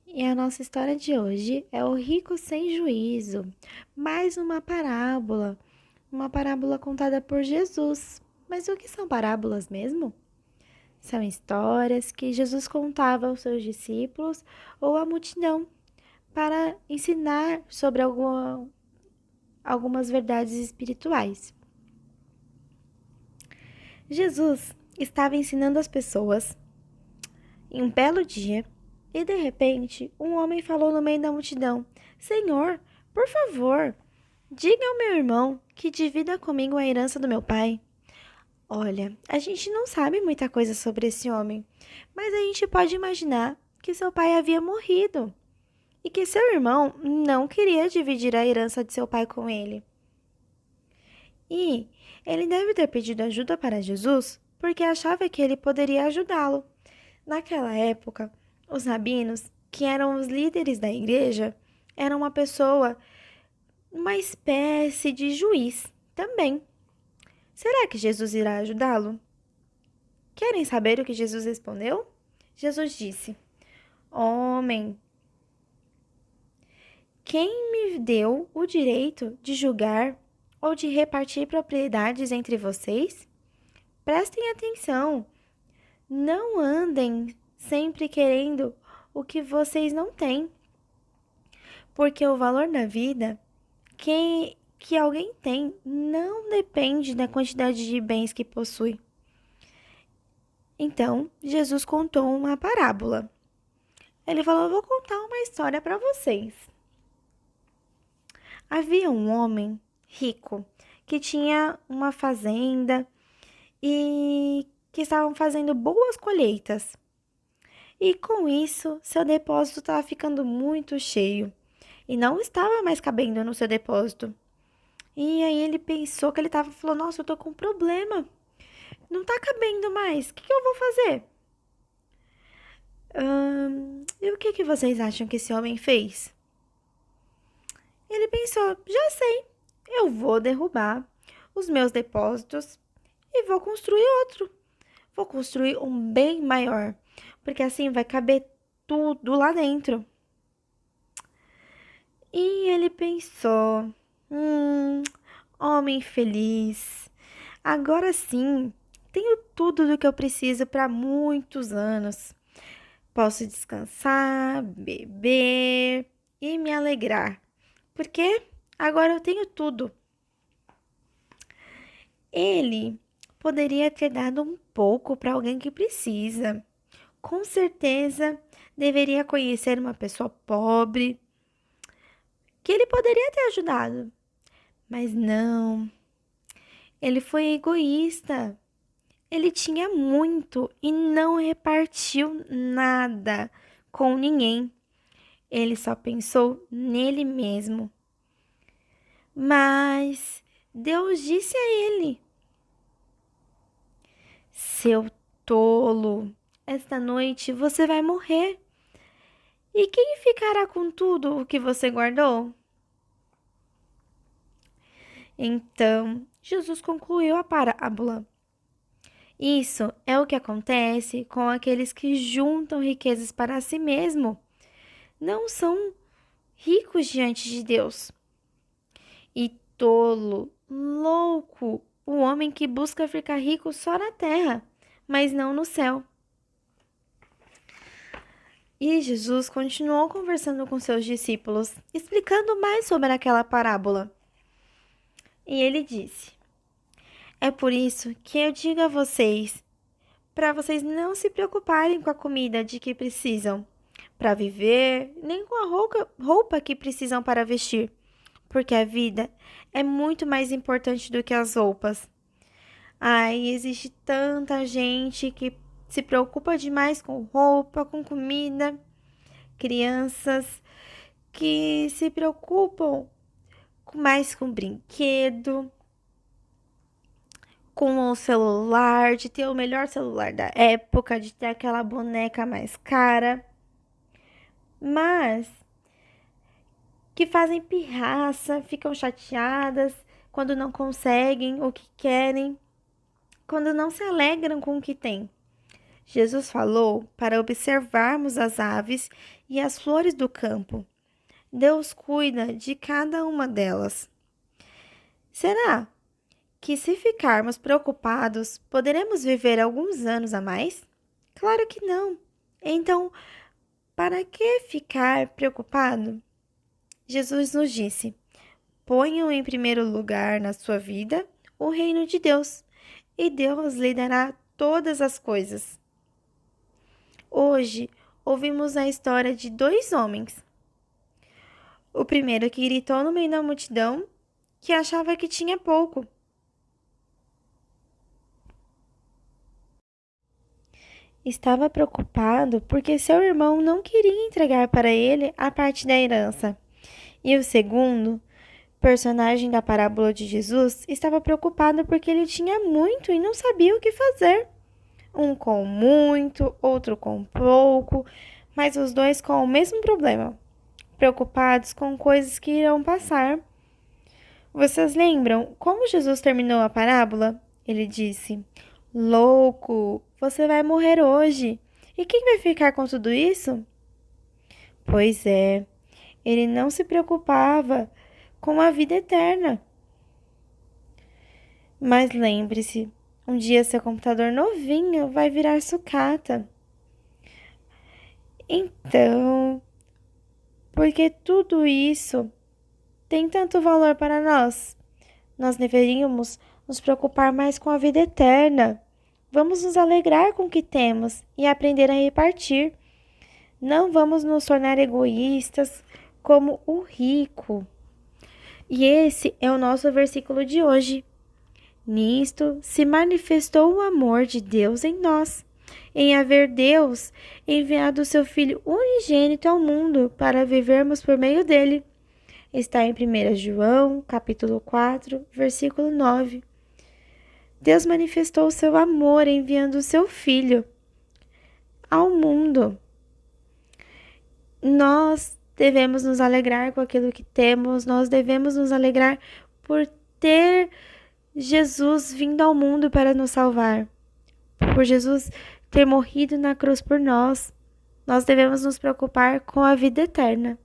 E a nossa história de hoje é o rico sem juízo, mais uma parábola contada por Jesus. Mas o que são parábolas mesmo? São histórias que Jesus contava aos seus discípulos ou à multidão para ensinar sobre algumas verdades espirituais. Jesus estava ensinando as pessoas em um belo dia e de repente um homem falou no meio da multidão: Senhor, por favor, diga ao meu irmão que divida comigo a herança do meu pai. Olha, a gente não sabe muita coisa sobre esse homem, mas a gente pode imaginar que seu pai havia morrido e que seu irmão não queria dividir a herança de seu pai com ele. E ele deve ter pedido ajuda para Jesus porque achava que ele poderia ajudá-lo. Naquela época, os rabinos, que eram os líderes da igreja, eram uma espécie de juiz também. Será que Jesus irá ajudá-lo? Querem saber o que Jesus respondeu? Jesus disse: Homem, quem me deu o direito de julgar ou de repartir propriedades entre vocês? Prestem atenção. Não andem sempre querendo o que vocês não têm, porque o valor da vida que alguém tem não depende da quantidade de bens que possui. Então, Jesus contou uma parábola. Ele falou: Vou contar uma história para vocês. Havia um homem rico que tinha uma fazenda e que estavam fazendo boas colheitas. E com isso, seu depósito estava ficando muito cheio e não estava mais cabendo no seu depósito. E aí ele pensou que ele falou: Nossa, eu tô com um problema. Não tá cabendo mais. O que eu vou fazer? E o que vocês acham que esse homem fez? Ele pensou: Já sei, eu vou derrubar os meus depósitos e vou construir outro. Vou construir um bem maior, porque assim vai caber tudo lá dentro. E ele pensou: homem feliz, agora sim, tenho tudo do que eu preciso para muitos anos. Posso descansar, beber e me alegrar, porque agora eu tenho tudo. Ele poderia ter dado um pouco para alguém que precisa. Com certeza deveria conhecer uma pessoa pobre que ele poderia ter ajudado. Mas não, ele foi egoísta. Ele tinha muito e não repartiu nada com ninguém. Ele só pensou nele mesmo. Mas Deus disse a ele: Seu tolo, esta noite você vai morrer. E quem ficará com tudo o que você guardou? Então, Jesus concluiu a parábola. Isso é o que acontece com aqueles que juntam riquezas para si mesmo. Não são ricos diante de Deus. E tolo, louco, o homem que busca ficar rico só na terra, mas não no céu. E Jesus continuou conversando com seus discípulos, explicando mais sobre aquela parábola. E ele disse: É por isso que eu digo a vocês, para vocês não se preocuparem com a comida de que precisam para viver, nem com a roupa que precisam para vestir, porque a vida é muito mais importante do que as roupas. Ai, existe tanta gente que se preocupa demais com roupa, com comida, crianças que se preocupam mais com brinquedo, com o celular, de ter o melhor celular da época, de ter aquela boneca mais cara, mas que fazem pirraça, ficam chateadas quando não conseguem o que querem, quando não se alegram com o que têm. Jesus falou para observarmos as aves e as flores do campo. Deus cuida de cada uma delas. Será que, se ficarmos preocupados, poderemos viver alguns anos a mais? Claro que não. Então, para que ficar preocupado? Jesus nos disse: ponham em primeiro lugar na sua vida o reino de Deus, e Deus lhe dará todas as coisas. Hoje, ouvimos a história de dois homens. O primeiro que gritou no meio da multidão, que achava que tinha pouco. Estava preocupado porque seu irmão não queria entregar para ele a parte da herança. E o segundo, personagem da parábola de Jesus, estava preocupado porque ele tinha muito e não sabia o que fazer. Um com muito, outro com pouco, mas os dois com o mesmo problema, preocupados com coisas que irão passar. Vocês lembram como Jesus terminou a parábola? Ele disse: louco, você vai morrer hoje. E quem vai ficar com tudo isso? Pois é, ele não se preocupava com a vida eterna. Mas lembre-se, um dia seu computador novinho vai virar sucata. Então, por que tudo isso tem tanto valor para nós? Nós deveríamos nos preocupar mais com a vida eterna. Vamos nos alegrar com o que temos e aprender a repartir. Não vamos nos tornar egoístas como o rico. E esse é o nosso versículo de hoje. Nisto se manifestou o amor de Deus em nós, em haver Deus enviado o seu Filho unigênito ao mundo para vivermos por meio dele. Está em 1 João, capítulo 4, versículo 9. Deus manifestou o seu amor enviando o seu Filho ao mundo. Nós devemos nos alegrar com aquilo que temos, nós devemos nos alegrar por ter Jesus vindo ao mundo para nos salvar, por Jesus ter morrido na cruz por nós. Nós devemos nos preocupar com a vida eterna.